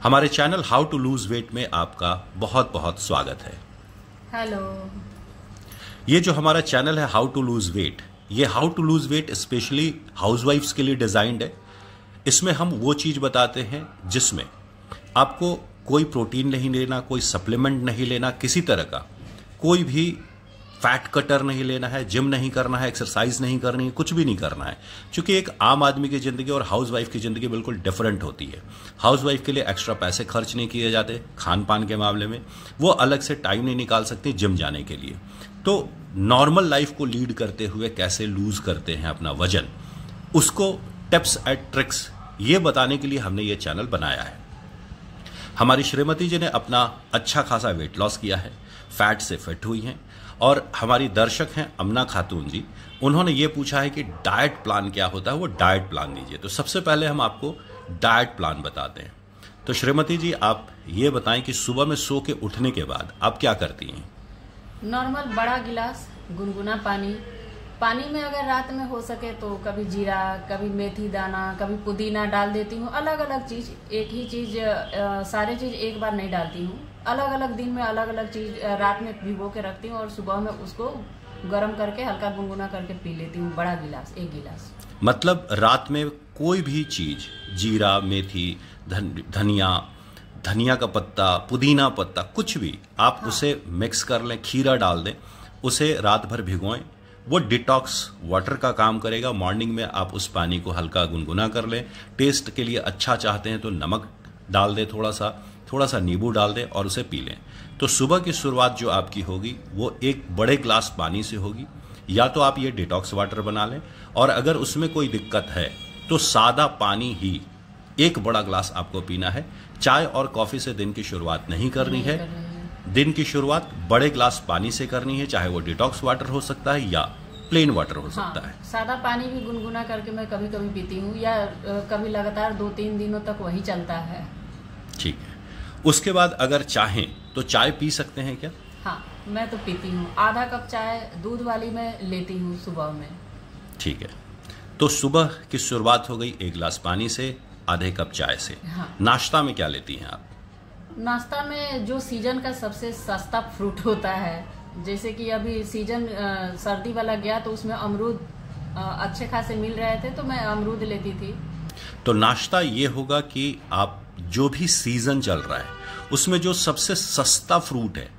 हमारे channel how to lose weight में आपका बहुत बहुत स्वागत है। हेलो। ये जो हमारा चैनल है हाउ टू लूज वेट, ये how to lose weight specially हाउसवाइफ्स के लिए डिजाइन्ड है। इसमें हम वो चीज बताते हैं जिसमें आपको कोई प्रोटीन नहीं लेना, कोई सप्लीमेंट नहीं लेना, किसी तरह का कोई भी फैट कटर नहीं लेना है, जिम नहीं करना है, एक्सरसाइज नहीं करनी है, कुछ भी नहीं करना है। क्योंकि एक आम आदमी की जिंदगी और हाउसवाइफ की जिंदगी बिल्कुल डिफरेंट होती है। हाउसवाइफ के लिए एक्स्ट्रा पैसे खर्च नहीं किए जाते खान पान के मामले में, वो अलग से टाइम नहीं निकाल सकती जिम जाने के लिए। तो नॉर्मल लाइफ को लीड करते हुए कैसे लूज करते हैं अपना वजन, उसको टिप्स एंड ट्रिक्स ये बताने के लिए हमने ये चैनल बनाया है। हमारी श्रीमती जी ने अपना अच्छा खासा वेट लॉस किया है, फैट से फिट हुई हैं, और हमारी दर्शक हैं अमना खातून जी, उन्होंने ये पूछा है कि डाइट प्लान क्या होता है, वो डाइट प्लान दीजिए। तो सबसे पहले हम आपको डाइट प्लान बताते हैं। तो श्रीमती जी आप ये बताएं कि सुबह में सो के उठने के बाद आप क्या करती हैं? नॉर्मल बड़ा गिलास गुनगुना पानी में अगर रात में हो सके तो कभी जीरा, कभी मेथी दाना, कभी पुदीना डाल देती हूँ। अलग अलग चीज, एक ही चीज सारे चीज एक बार नहीं डालती हूँ। अलग अलग दिन में अलग अलग चीज रात में भिगो के रखती हूँ और सुबह में उसको गर्म करके हल्का गुनगुना करके पी लेती हूँ। बड़ा गिलास, एक गिलास। मतलब रात में कोई भी चीज, जीरा, मेथी, धनिया का पत्ता, पुदीना पत्ता, कुछ भी आप उसे मिक्स कर लें, खीरा डाल दें, उसे रात भर भिगोएं। वो डिटॉक्स वाटर का काम करेगा। मॉर्निंग में आप उस पानी को हल्का गुनगुना कर लें। टेस्ट के लिए अच्छा चाहते हैं तो नमक डाल दें, थोड़ा सा नींबू डाल दें और उसे पी लें। तो सुबह की शुरुआत जो आपकी होगी वो एक बड़े ग्लास पानी से होगी। या तो आप ये डिटॉक्स वाटर बना लें, और अगर उसमें कोई दिक्कत है तो सादा पानी ही एक बड़ा ग्लास आपको पीना है। चाय और कॉफी से दिन की शुरुआत नहीं करनी है। दिन की शुरुआत बड़े ग्लास पानी से करनी है, चाहे वो डिटॉक्स वाटर हो सकता है या प्लेन वाटर हो सकता है। सादा पानी भी गुनगुना करके मैं कभी कभी पीती हूँ, या कभी लगातार 2-3 दिनों तक वही चलता है। ठीक है। उसके बाद अगर चाहें तो चाय पी सकते हैं क्या? हाँ, मैं तो पीती हूँ। आधा कप चाय दूध वाली मैं लेती हूँ सुबह में। ठीक है। तो सुबह की शुरुआत हो गई एक गिलास पानी से, आधे कप चाय से। हाँ। नाश्ता में क्या लेती हैं आप? नाश्ता में जो सीजन का सबसे सस्ता फ्रूट होता है, जैसे कि अभी सीजन सर्दी वाला गया तो उसमें अमरूद अच्छे खासे मिल रहे थे तो मैं अमरूद लेती थी। तो नाश्ता ये होगा कि आप जो भी सीजन चल रहा है उसमें जो सबसे सस्ता फ्रूट है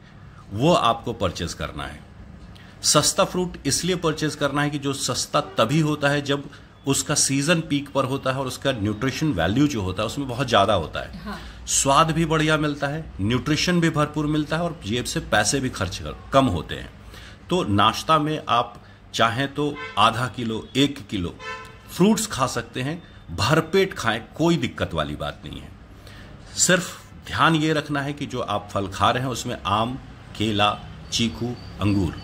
वो आपको परचेज करना है। सस्ता फ्रूट इसलिए परचेज करना है कि जो सस्ता तभी होता है जब उसका सीजन पीक पर होता है और उसका न्यूट्रिशन वैल्यू जो होता है उसमें बहुत ज्यादा होता है। हाँ। स्वाद भी बढ़िया मिलता है, न्यूट्रिशन भी भरपूर मिलता है, और जेब से पैसे भी खर्च कम होते हैं। तो नाश्ता में आप चाहें तो आधा किलो, 1 किलो फ्रूट्स खा सकते हैं। भरपेट खाएं, कोई दिक्कत वाली बात नहीं है। सिर्फ ध्यान ये रखना है कि जो आप फल खा रहे हैं उसमें आम, केला, चीकू, अंगूर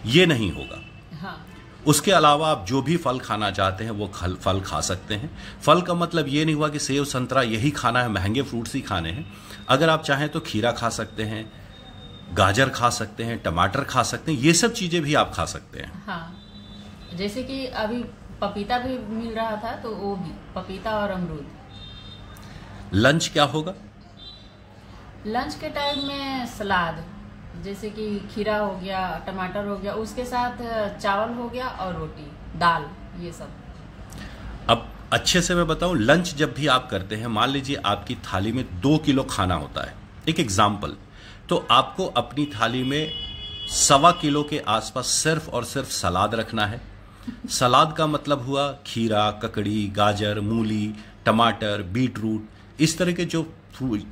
ये नहीं होगा। हाँ। उसके अलावा आप जो भी फल खाना चाहते हैं वो फल खा सकते हैं। फल का मतलब ये नहीं हुआ कि सेब, संतरा यही खाना है, महंगे फ्रूट्स ही खाने हैं। अगर आप चाहें तो खीरा खा सकते हैं, गाजर खा सकते हैं, टमाटर खा सकते हैं, ये सब चीजें भी आप खा सकते हैं। हाँ। जैसे कि अभी पपीता भी मिल रहा था तो वो भी, पपीता और अमरूद। लंच क्या होगा? लंच के टाइम में सलाद, जैसे कि खीरा हो गया, टमाटर हो गया, उसके साथ चावल हो गया और रोटी, दाल, ये सब। अब अच्छे से मैं बताऊं, लंच जब भी आप करते हैं, मान लीजिए आपकी थाली में 2 किलो खाना होता है, एक एग्जाम्पल, तो आपको अपनी थाली में 1.25 किलो के आसपास सिर्फ और सिर्फ सलाद रखना है। सलाद का मतलब हुआ खीरा, ककड़ी, गाजर, मूली, टमाटर, बीट रूट, इस तरह के जो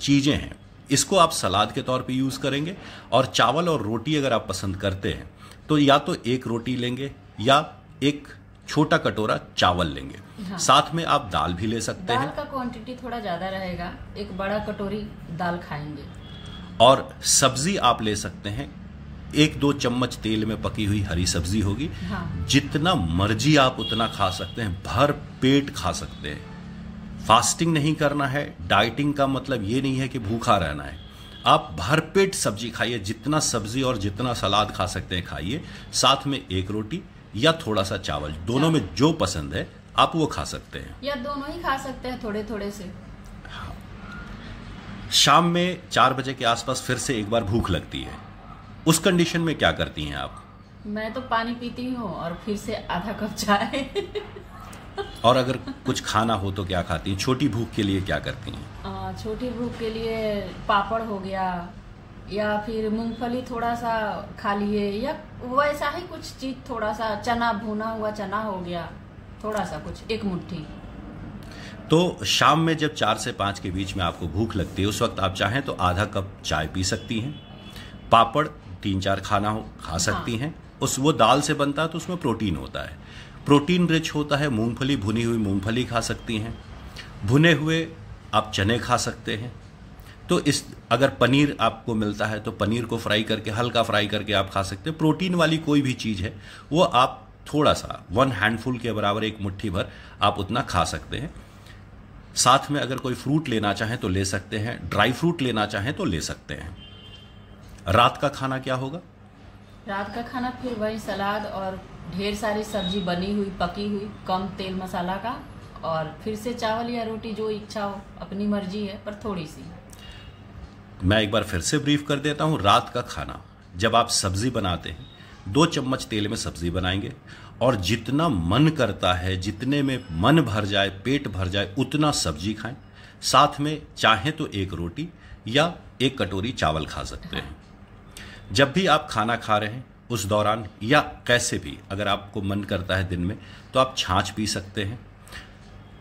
चीजें हैं इसको आप सलाद के तौर पे यूज करेंगे। और चावल और रोटी अगर आप पसंद करते हैं तो या तो 1 रोटी लेंगे या एक छोटा कटोरा चावल लेंगे। हाँ। साथ में आप दाल भी ले सकते हैं। दाल का क्वांटिटी थोड़ा ज्यादा रहेगा, एक बड़ा कटोरी दाल खाएंगे। और सब्जी आप ले सकते हैं, 1-2 चम्मच तेल में पकी हुई हरी सब्जी होगी। हाँ। जितना मर्जी आप उतना खा सकते हैं, भर पेट खा सकते हैं। फास्टिंग नहीं करना है। डाइटिंग का मतलब ये नहीं है कि भूखा रहना है। आप भरपेट सब्जी खाइए, जितना सब्जी और जितना सलाद खा सकते हैं खाइए। साथ में 1 रोटी या थोड़ा सा चावल, दोनों में जो पसंद है आप वो खा सकते हैं, या दोनों ही खा सकते हैं थोड़े थोड़े से। शाम में 4 बजे के आसपास फिर से एक बार भूख लगती है, उस कंडीशन में क्या करती हैं आप? मैं तो पानी पीती हूँ और फिर से आधा कप चाय। और अगर कुछ खाना हो तो क्या खाती हैं? छोटी भूख के लिए क्या करती हैं? छोटी भूख के लिए पापड़ हो गया, या फिर मूंगफली थोड़ा सा खा लिए, या वैसा ही कुछ चीज, थोड़ा सा चना, भुना हुआ चना हो गया, थोड़ा सा कुछ, एक मुट्ठी। तो शाम में जब 4 से 5 के बीच में आपको भूख लगती है, उस वक्त आप चाहें तो आधा कप चाय पी सकती हैं। पापड़ 3-4 खाना खा सकती हैं। वो दाल से बनता है तो उसमें प्रोटीन होता है, प्रोटीन रिच होता है। मूंगफली, भुनी हुई मूंगफली खा सकती हैं। भुने हुए आप चने खा सकते हैं। तो अगर पनीर आपको मिलता है तो पनीर को फ्राई करके, हल्का फ्राई करके आप खा सकते हैं। प्रोटीन वाली कोई भी चीज़ है वो आप थोड़ा सा 1 हैंडफुल के बराबर, एक मुट्ठी भर आप उतना खा सकते हैं। साथ में अगर कोई फ्रूट लेना चाहें तो ले सकते हैं, ड्राई फ्रूट लेना चाहें तो ले सकते हैं। रात का खाना क्या होगा? रात का खाना फिर वही सलाद और ढेर सारी सब्जी बनी हुई, पकी हुई, कम तेल मसाला का, और फिर से चावल या रोटी, जो इच्छा हो, अपनी मर्जी है, पर थोड़ी सी। मैं एक बार फिर से ब्रीफ कर देता हूं। रात का खाना जब आप सब्जी बनाते हैं, 2 चम्मच तेल में सब्जी बनाएंगे और जितना मन करता है, जितने में मन भर जाए, पेट भर जाए, उतना सब्जी खाएं। साथ में चाहे तो 1 रोटी या 1 कटोरी चावल खा सकते हैं। जब भी आप खाना खा रहे हैं उस दौरान, या कैसे भी अगर आपको मन करता है दिन में, तो आप छाछ पी सकते हैं।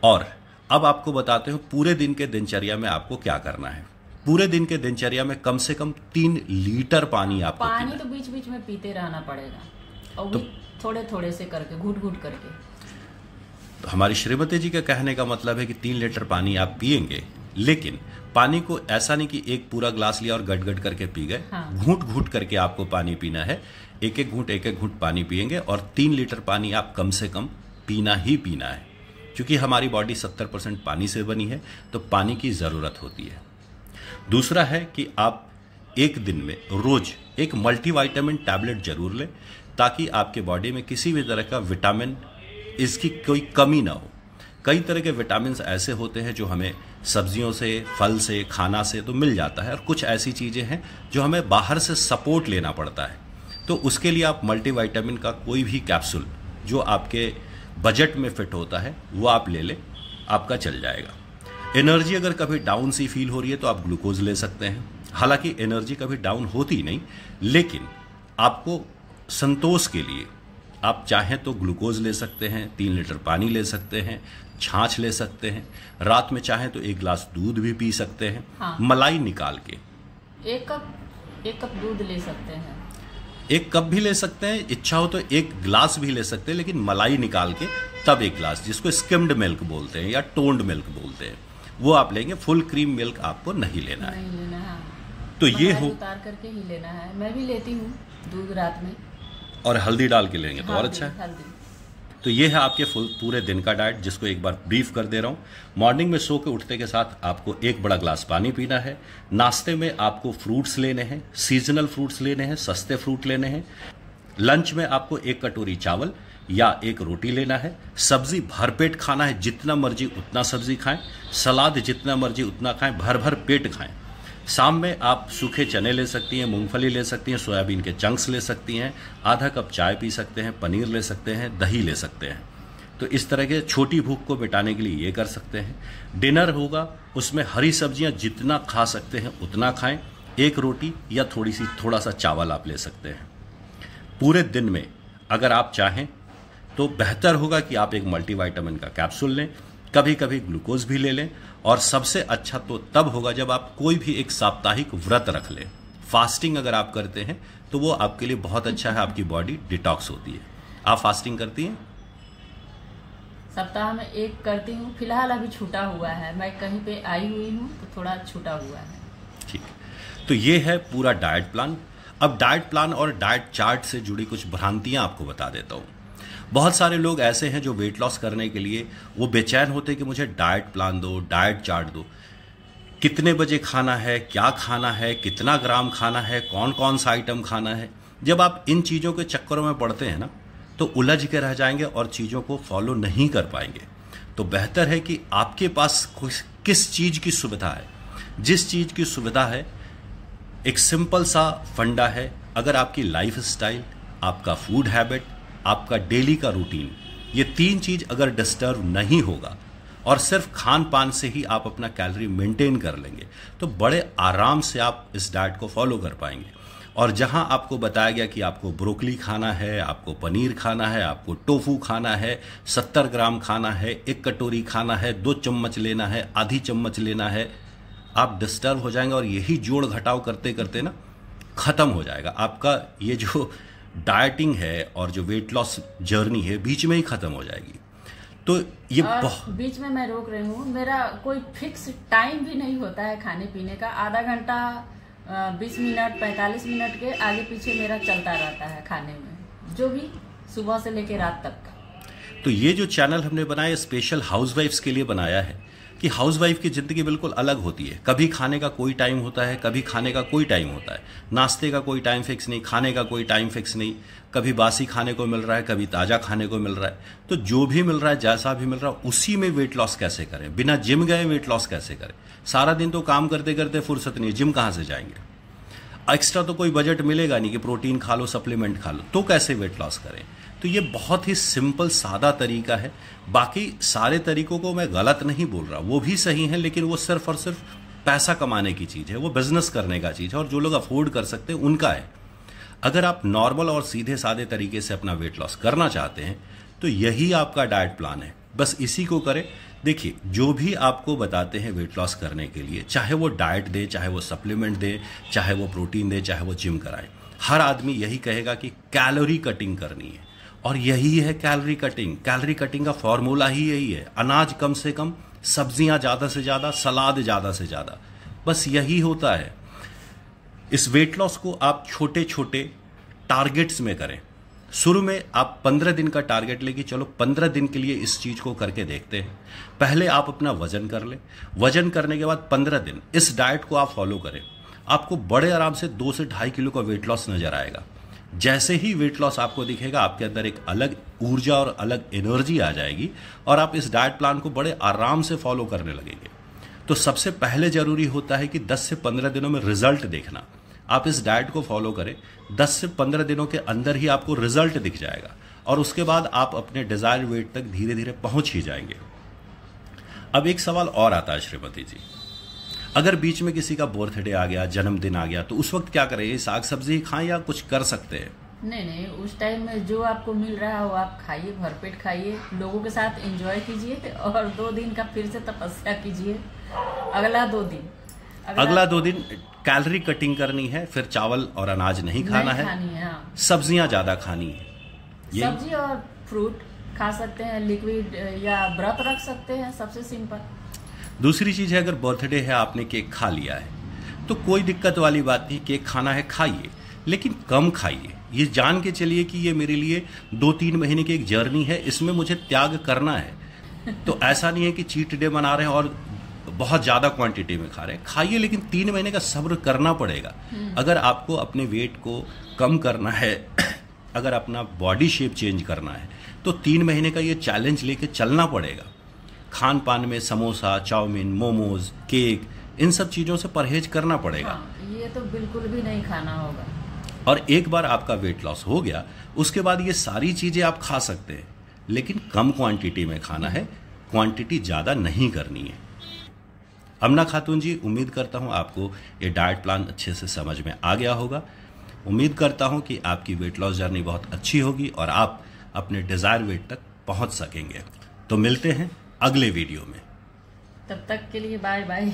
और अब आपको बताते हैं पूरे दिन के दिनचर्या में आपको क्या करना है। पूरे दिन के दिनचर्या में कम से कम 3 लीटर पानी आपको पीना है। पानी तो बीच बीच में पीते रहना पड़ेगा, और तो थोड़े थोड़े से करके, घूट घूट करके। तो हमारी श्रीमती जी का कहने का मतलब है कि 3 लीटर पानी आप पिएंगे, लेकिन पानी को ऐसा नहीं कि एक पूरा ग्लास लिया और गट गट करके पी गए। हाँ। घूट घूट करके आपको पानी पीना है। एक एक घूट पानी पिएंगे, और 3 लीटर पानी आप कम से कम पीना ही पीना है। क्योंकि हमारी बॉडी 70% पानी से बनी है, तो पानी की ज़रूरत होती है। दूसरा है कि आप एक दिन में रोज एक मल्टीविटामिन टैबलेट जरूर लें, ताकि आपके बॉडी में किसी भी तरह का विटामिन, इसकी कोई कमी ना हो। कई तरह के विटामिन ऐसे होते हैं जो हमें सब्जियों से, फल से, खाना से तो मिल जाता है, और कुछ ऐसी चीज़ें हैं जो हमें बाहर से सपोर्ट लेना पड़ता है। तो उसके लिए आप मल्टीविटामिन का कोई भी कैप्सूल जो आपके बजट में फिट होता है वो आप ले लें, आपका चल जाएगा। एनर्जी अगर कभी डाउन सी फील हो रही है तो आप ग्लूकोज ले सकते हैं। हालांकि एनर्जी कभी डाउन होती नहीं, लेकिन आपको संतोष के लिए आप चाहें तो ग्लूकोज ले सकते हैं, 3 लीटर पानी ले सकते हैं, छाछ ले सकते हैं। रात में चाहें तो 1 गिलास दूध भी पी सकते हैं। हाँ। मलाई निकाल के 1 कप दूध ले सकते हैं। 1 कप भी ले सकते हैं, इच्छा हो तो 1 गिलास भी ले सकते हैं, लेकिन मलाई निकाल के तब 1 गिलास, जिसको स्किम्ड मिल्क बोलते हैं या टोन्ड मिल्क बोलते हैं, वो आप लेंगे। फुल क्रीम मिल्क आपको नहीं लेना है। नहीं लेना है। तो ये हो, उतार करके ही लेना है। मैं भी लेती हूँ दूध रात में, और हल्दी डाल के लेंगे तो और अच्छा है। हल्दी। तो ये है आपके पूरे दिन का डाइट, जिसको एक बार ब्रीफ कर दे रहा हूँ। मॉर्निंग में सो के उठते के साथ आपको 1 बड़ा ग्लास पानी पीना है। नाश्ते में आपको फ्रूट्स लेने हैं, सीजनल फ्रूट्स लेने हैं, सस्ते फ्रूट लेने हैं। लंच में आपको 1 कटोरी चावल या 1 रोटी लेना है। सब्जी भरपेट खाना है, जितना मर्जी उतना सब्जी खाएं। सलाद जितना मर्जी उतना खाएं, भर भर पेट खाएं। शाम में आप सूखे चने ले सकती हैं, मूंगफली ले सकती हैं, सोयाबीन के चंक्स ले सकती हैं, आधा कप चाय पी सकते हैं, पनीर ले सकते हैं, दही ले सकते हैं। तो इस तरह के छोटी भूख को मिटाने के लिए ये कर सकते हैं। डिनर होगा, उसमें हरी सब्जियां जितना खा सकते हैं उतना खाएं। 1 रोटी या थोड़ा सा चावल आप ले सकते हैं। पूरे दिन में अगर आप चाहें तो बेहतर होगा कि आप एक मल्टीविटामिन का कैप्सूल लें, कभी कभी ग्लूकोज भी ले लें। और सबसे अच्छा तो तब होगा जब आप कोई भी एक साप्ताहिक व्रत रख लें। फास्टिंग अगर आप करते हैं तो वो आपके लिए बहुत अच्छा है, आपकी बॉडी डिटॉक्स होती है। आप फास्टिंग करती हैं? सप्ताह में 1 करती हूँ। फिलहाल अभी छूटा हुआ है, मैं कहीं पे आई हुई हूँ तो थोड़ा छूटा हुआ है। ठीक, तो ये है पूरा डाइट प्लान। अब डाइट प्लान और डाइट चार्ट से जुड़ी कुछ भ्रांतियां आपको बता देता हूं। बहुत सारे लोग ऐसे हैं जो वेट लॉस करने के लिए वो बेचैन होते हैं कि मुझे डाइट प्लान दो, डाइट चार्ट दो। कितने बजे खाना है, क्या खाना है, कितना ग्राम खाना है, कौन कौन सा आइटम खाना है। जब आप इन चीज़ों के चक्करों में पड़ते हैं ना, तो उलझ के रह जाएंगे और चीज़ों को फॉलो नहीं कर पाएंगे। तो बेहतर है कि आपके पास किस चीज़ की सुविधा है, जिस चीज़ की सुविधा है, एक सिंपल सा फंडा है, अगर आपकी लाइफ स्टाइल, आपका फूड हैबिट, आपका डेली का रूटीन, ये 3 चीज़ अगर डिस्टर्ब नहीं होगा और सिर्फ खान पान से ही आप अपना कैलोरी मेंटेन कर लेंगे तो बड़े आराम से आप इस डाइट को फॉलो कर पाएंगे। और जहां आपको बताया गया कि आपको ब्रोकली खाना है, आपको पनीर खाना है, आपको टोफू खाना है, 70 ग्राम खाना है, 1 कटोरी खाना है, 2 चम्मच लेना है, आधी चम्मच लेना है, आप डिस्टर्ब हो जाएंगे और यही जोड़ घटाव करते करते ना खत्म हो जाएगा आपका ये जो डाइटिंग है और जो वेट लॉस जर्नी है बीच में ही खत्म हो जाएगी। तो ये बीच में मैं रोक रही हूँ, मेरा कोई फिक्स टाइम भी नहीं होता है खाने पीने का। आधा घंटा 20 मिनट 45 मिनट के आगे पीछे मेरा चलता रहता है खाने में, जो भी सुबह से लेकर रात तक। तो ये जो चैनल हमने बनाया स्पेशल हाउसवाइफ्स के लिए बनाया है कि हाउसवाइफ की ज़िंदगी बिल्कुल अलग होती है। कभी खाने का कोई टाइम होता है, कभी खाने का कोई टाइम होता है, नाश्ते का कोई टाइम फिक्स नहीं, खाने का कोई टाइम फिक्स नहीं, कभी बासी खाने को मिल रहा है, कभी ताज़ा खाने को मिल रहा है। तो जो भी मिल रहा है, जैसा भी मिल रहा है, उसी में वेट लॉस कैसे करें, बिना जिम गए वेट लॉस कैसे करें। सारा दिन तो काम करते करते फुर्सत नहीं, जिम कहाँ से जाएंगे, एक्स्ट्रा तो कोई बजट मिलेगा नहीं कि प्रोटीन खा लो, सप्लीमेंट खा लो, तो कैसे वेट लॉस करें। तो ये बहुत ही सिंपल सादा तरीका है। बाकी सारे तरीकों को मैं गलत नहीं बोल रहा, वो भी सही है, लेकिन वो सिर्फ और सिर्फ पैसा कमाने की चीज़ है, वो बिजनेस करने का चीज़ है और जो लोग अफोर्ड कर सकते हैं उनका है। अगर आप नॉर्मल और सीधे सादे तरीके से अपना वेट लॉस करना चाहते हैं तो यही आपका डाइट प्लान है, बस इसी को करें। देखिए, जो भी आपको बताते हैं वेट लॉस करने के लिए, चाहे वो डाइट दे, चाहे वो सप्लीमेंट दे, चाहे वो प्रोटीन दे, चाहे वो जिम कराए, हर आदमी यही कहेगा कि कैलोरी कटिंग करनी है। और यही है कैलोरी कटिंग। कैलोरी कटिंग का फॉर्मूला ही यही है, अनाज कम से कम, सब्जियां ज़्यादा से ज़्यादा, सलाद ज़्यादा से ज़्यादा, बस यही होता है। इस वेट लॉस को आप छोटे छोटे टारगेट्स में करें। शुरू में आप 15 दिन का टारगेट लेके चलो, 15 दिन के लिए इस चीज़ को करके देखते हैं। पहले आप अपना वजन कर लें, वजन करने के बाद 15 दिन इस डाइट को आप फॉलो करें, आपको बड़े आराम से 2 से 2.5 किलो का वेट लॉस नजर आएगा। जैसे ही वेट लॉस आपको दिखेगा, आपके अंदर एक अलग ऊर्जा और अलग एनर्जी आ जाएगी और आप इस डाइट प्लान को बड़े आराम से फॉलो करने लगेंगे। तो सबसे पहले जरूरी होता है कि 10 से 15 दिनों में रिजल्ट देखना। आप इस डाइट को फॉलो करें, 10 से 15 दिनों के अंदर ही आपको रिजल्ट दिख जाएगा और उसके बाद आप अपने डिजायर्ड वेट तक धीरे धीरे पहुंच ही जाएंगे। अब एक सवाल और आता है श्रीमती जी, अगर बीच में किसी का बर्थडे आ गया, जन्मदिन आ गया, तो उस वक्त क्या करें? साग सब्जी खाएं या कुछ कर सकते हैं? नहीं, उस टाइम में जो आपको मिल रहा है वो आप खाइए, भरपेट खाइए, लोगों के साथ एंजॉय कीजिए और 2 दिन का फिर से तपस्या कीजिए। अगला 2 दिन कैलोरी कटिंग करनी है, फिर चावल और अनाज नहीं खाना है, हाँ। सब्जियां ज्यादा खानी है, सब्जी और फ्रूट खा सकते हैं, लिक्विड या व्रत रख सकते हैं, सबसे सिंपल। दूसरी चीज है, अगर बर्थडे है, आपने केक खा लिया है तो कोई दिक्कत वाली बात नहीं, केक खाना है खाइए, लेकिन कम खाइए। ये जान के चलिए कि ये मेरे लिए 2-3 महीने की एक जर्नी है, इसमें मुझे त्याग करना है। तो ऐसा नहीं है कि चीट डे मना रहे हैं और बहुत ज्यादा क्वांटिटी में खा रहे हैं, खाइए, लेकिन 3 महीने का सब्र करना पड़ेगा। अगर आपको अपने वेट को कम करना है, अगर अपना बॉडी शेप चेंज करना है, तो 3 महीने का ये चैलेंज लेके चलना पड़ेगा। खान पान में समोसा, चाउमीन, मोमोज, केक, इन सब चीजों से परहेज करना पड़ेगा। हाँ, ये तो बिल्कुल भी नहीं खाना होगा। और एक बार आपका वेट लॉस हो गया, उसके बाद ये सारी चीजें आप खा सकते हैं, लेकिन कम क्वांटिटी में खाना है, क्वांटिटी ज्यादा नहीं करनी है। अमना खातून जी, उम्मीद करता हूं आपको ये डाइट प्लान अच्छे से समझ में आ गया होगा। उम्मीद करता हूं कि आपकी वेट लॉस जर्नी बहुत अच्छी होगी और आप अपने डिजायर वेट तक पहुंच सकेंगे। तो मिलते हैं अगले वीडियो में, तब तक के लिए बाय बाय।